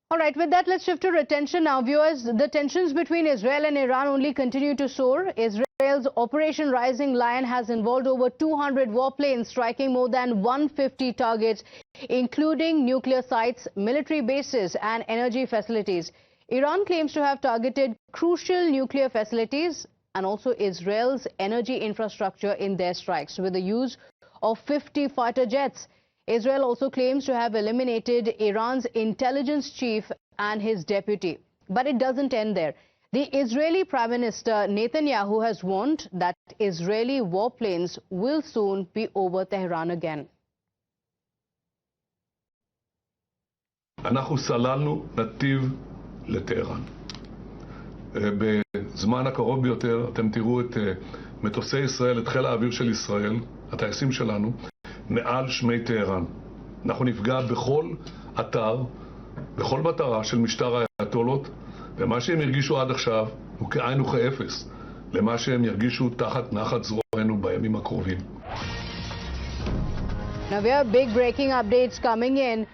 All right, with that, let's shift to attention now. Viewers, the tensions between Israel and Iran only continue to soar. Israel's Operation Rising Lion has involved over 200 warplanes, striking more than 150 targets, including nuclear sites, military bases, and energy facilities. Iran claims to have targeted crucial nuclear facilities and also Israel's energy infrastructure in their strikes with the use of 50 fighter jets. Israel also claims to have eliminated Iran's intelligence chief and his deputy. But it doesn't end there. The Israeli Prime Minister Netanyahu has warned that Israeli warplanes will soon be over Tehran again. אנחנו סללנו נתיב לטהרן. בזמן הקרוב ביותר אתם תראו את מטוסי ישראל, את חיל האוויר של ישראל, הטייסים שלנו, מעל שמי טהרן. אנחנו נפגע בכל אתר, בכל מטרה של משטר האייתולות, ומה שהם ירגישו עד עכשיו הוא כאין וכאפס למה שהם ירגישו תחת נחת זרוענו בימים הקרובים. Now we have big breaking updates coming in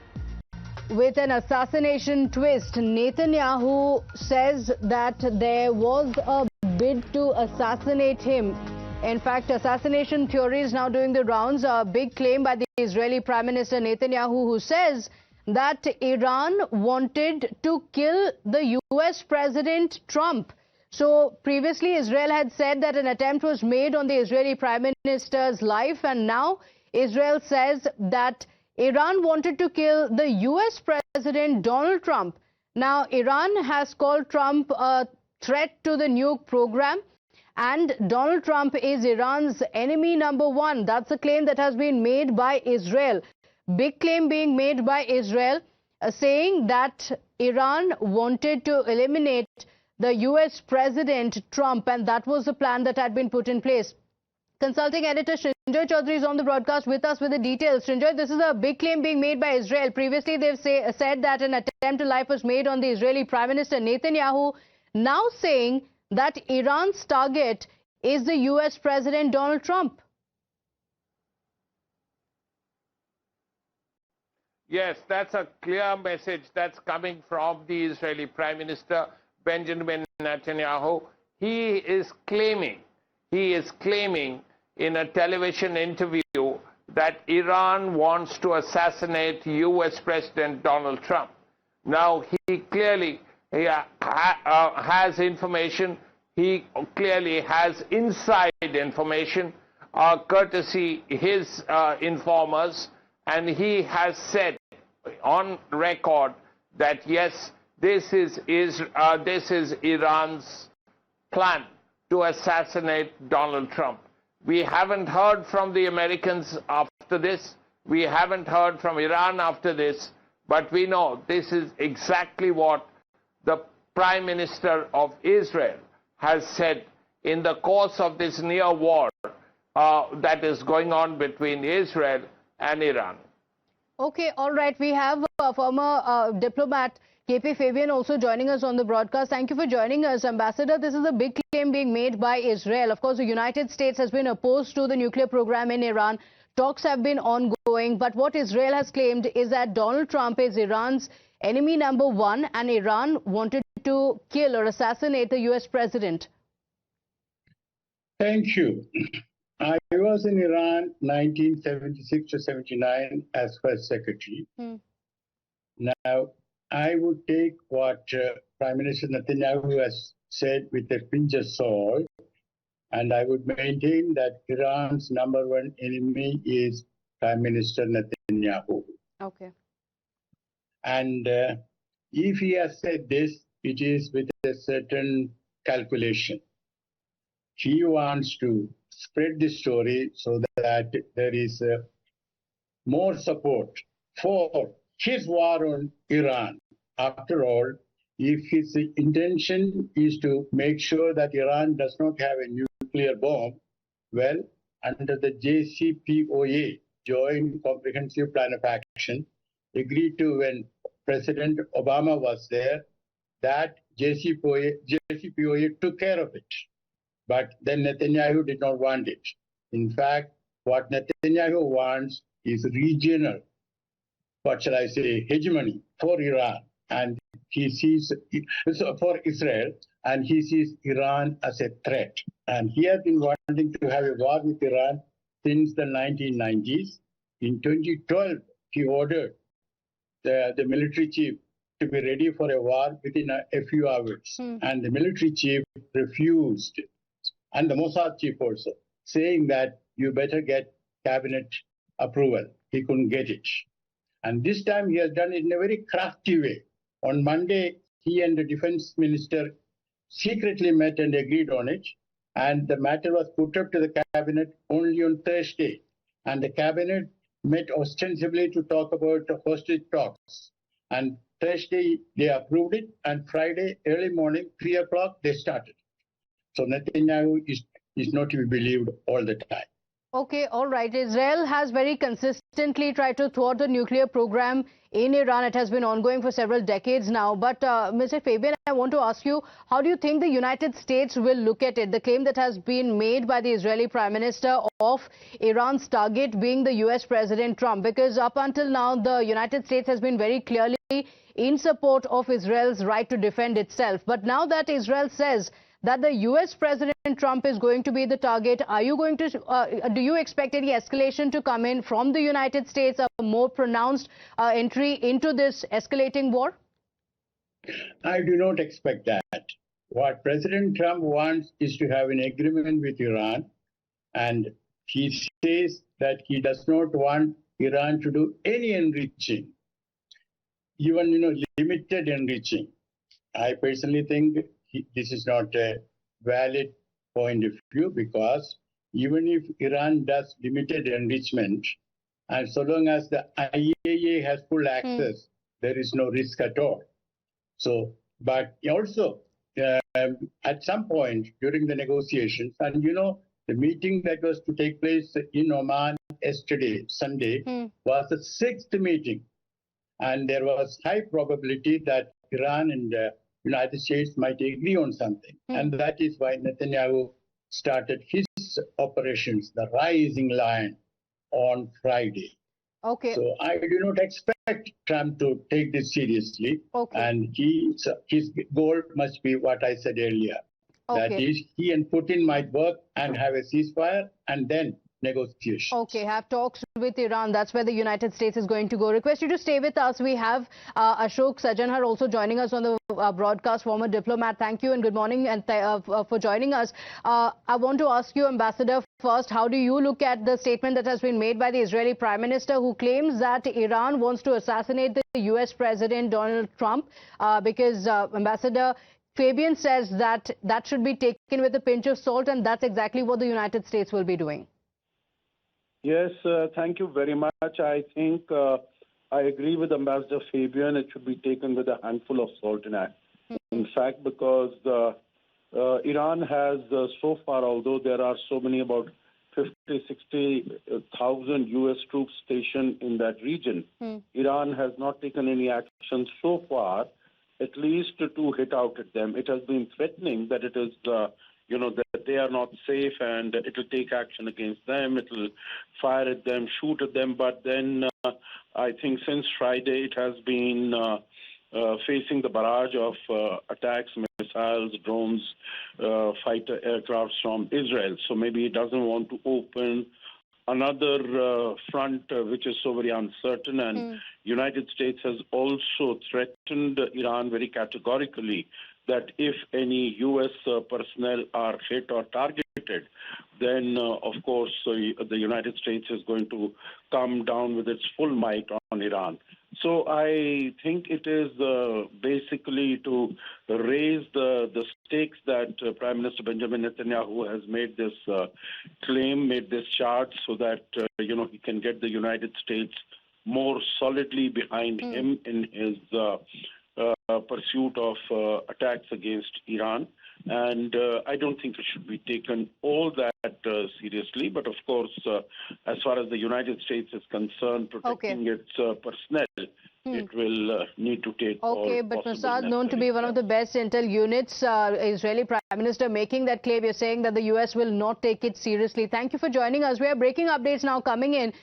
with an assassination twist. Netanyahu says that there was a bid to assassinate him. In fact, assassination theory is now doing the rounds. A big claim by the Israeli Prime Minister Netanyahu, who says that Iran wanted to kill the US President Trump. So previously Israel had said that an attempt was made on the Israeli Prime Minister's life, and now Israel says that Iran wanted to kill the US President Donald Trump. Now Iran has called Trump a threat to the nuke program, and Donald Trump is Iran's enemy number one. That's a claim that has been made by Israel. Big claim being made by Israel, saying that Iran wanted to eliminate the US President Trump, and that was the plan that had been put in place. Consulting editor Srinjoy Chaudhary is on the broadcast with us with the details. Srinjoy, this is a big claim being made by Israel. Previously, they've said that an attempt to life was made on the Israeli Prime Minister Netanyahu, now saying that Iran's target is the US President Donald Trump. Yes, that's a clear message that's coming from the Israeli Prime Minister Benjamin Netanyahu. He is claiming in a television interview that Iran wants to assassinate US President Donald Trump. Now, he clearly has information. He clearly has inside information, courtesy his informers, and he has said on record that yes, this is Iran's plan to assassinate Donald Trump. We haven't heard from the Americans after this. We haven't heard from Iran after this. But we know this is exactly what the Prime Minister of Israel has said in the course of this near war that is going on between Israel and Iran. Okay, all right. We have former diplomat KP Fabian also joining us on the broadcast. Thank you for joining us, Ambassador. This is a big claim being made by Israel. Of course, the United States has been opposed to the nuclear program in Iran. Talks have been ongoing, but what Israel has claimed is that Donald Trump is Iran's enemy number one, and Iran wanted to kill or assassinate the US president. Thank you. I was in Iran 1976 to 79 as First Secretary. Now, I would take what Prime Minister Netanyahu has said with a pinch of salt, and I would maintain that Iran's number one enemy is Prime Minister Netanyahu. Okay. And if he has said this, it is with a certain calculation. He wants to spread the story so that there is more support for his war on Iran. After all, if his intention is to make sure that Iran does not have a nuclear bomb, well, under the JCPOA, Joint Comprehensive Plan of Action, agreed to when President Obama was there, that JCPOA took care of it. But then Netanyahu did not want it. In fact, what Netanyahu wants is regional, what shall I say, hegemony for Iran. and he sees for Israel, and he sees Iran as a threat. And he has been wanting to have a war with Iran since the 1990s. In 2012, he ordered the military chief to be ready for a war within a few hours. And the military chief refused, and the Mossad chief also, saying that you better get cabinet approval. He couldn't get it. And this time he has done it in a very crafty way. On Monday, he and the defense minister secretly met and agreed on it. And the matter was put up to the cabinet only on Thursday. And the cabinet met ostensibly to talk about the hostage talks. And Thursday, they approved it. And Friday, early morning, 3 o'clock, they started. So Netanyahu is not to be believed all the time. Okay, all right. Israel has very consistently tried to thwart the nuclear program in Iran. It has been ongoing for several decades now. But Mr. Fabian, I want to ask you, how do you think the United States will look at it? The claim that has been made by the Israeli Prime Minister of Iran's target being the US President Trump, because up until now, the United States has been very clearly in support of Israel's right to defend itself. But now that Israel says that the US President Trump is going to be the target, are you going to, do you expect any escalation to come in from the United States, a more pronounced entry into this escalating war? I do not expect that. What President Trump wants is to have an agreement with Iran, and he says that he does not want Iran to do any enriching, even limited enriching. I personally think this is not a valid point of view, because even if Iran does limited enrichment, and so long as the IAEA has full access, there is no risk at all. So, but also at some point during the negotiations, and the meeting that was to take place in Oman yesterday, Sunday, was the 6th meeting. And there was high probability that Iran and the United States might agree on something. And that is why Netanyahu started his operations, the Rising Lion, on Friday. Okay. So I do not expect Trump to take this seriously. Okay. And his goal must be what I said earlier. Okay. That is, he and Putin might work and have a ceasefire and then negotiations. Okay, have talks with Iran. That's where the United States is going to go. Request you to stay with us. We have Ashok Sajanhar also joining us on the broadcast, former diplomat. Thank you and good morning and for joining us. I want to ask you, Ambassador, first, how do you look at the statement that has been made by the Israeli Prime Minister, who claims that Iran wants to assassinate the US President Donald Trump? Because Ambassador Fabian says that that should be taken with a pinch of salt, and that's exactly what the United States will be doing. Yes, thank you very much. I think I agree with Ambassador Fabian. It should be taken with a handful of salt in it. In fact, because Iran has so far, although there are so many, about 60,000 U.S. troops stationed in that region, Iran has not taken any action so far, at least to hit out at them. It has been threatening that it is that they are not safe and it will take action against them, it will fire at them, shoot at them. But then I think since Friday it has been facing the barrage of attacks, missiles, drones, fighter aircrafts from Israel. So maybe it doesn't want to open another front which is so very uncertain. And United States has also threatened Iran very categorically that if any U.S. personnel are hit or targeted, then, of course, the United States is going to come down with its full might on Iran. So I think it is basically to raise the stakes that Prime Minister Benjamin Netanyahu has made this claim, made this charge, so that, he can get the United States more solidly behind him in his pursuit of attacks against Iran. And I don't think it should be taken all that seriously. But of course, as far as the United States is concerned, protecting its personnel, it will need to take Okay, but Mossad, known to be one of the best intel units, Israeli Prime Minister making that claim, you're saying that the US will not take it seriously. Thank you for joining us. We are breaking updates now coming in.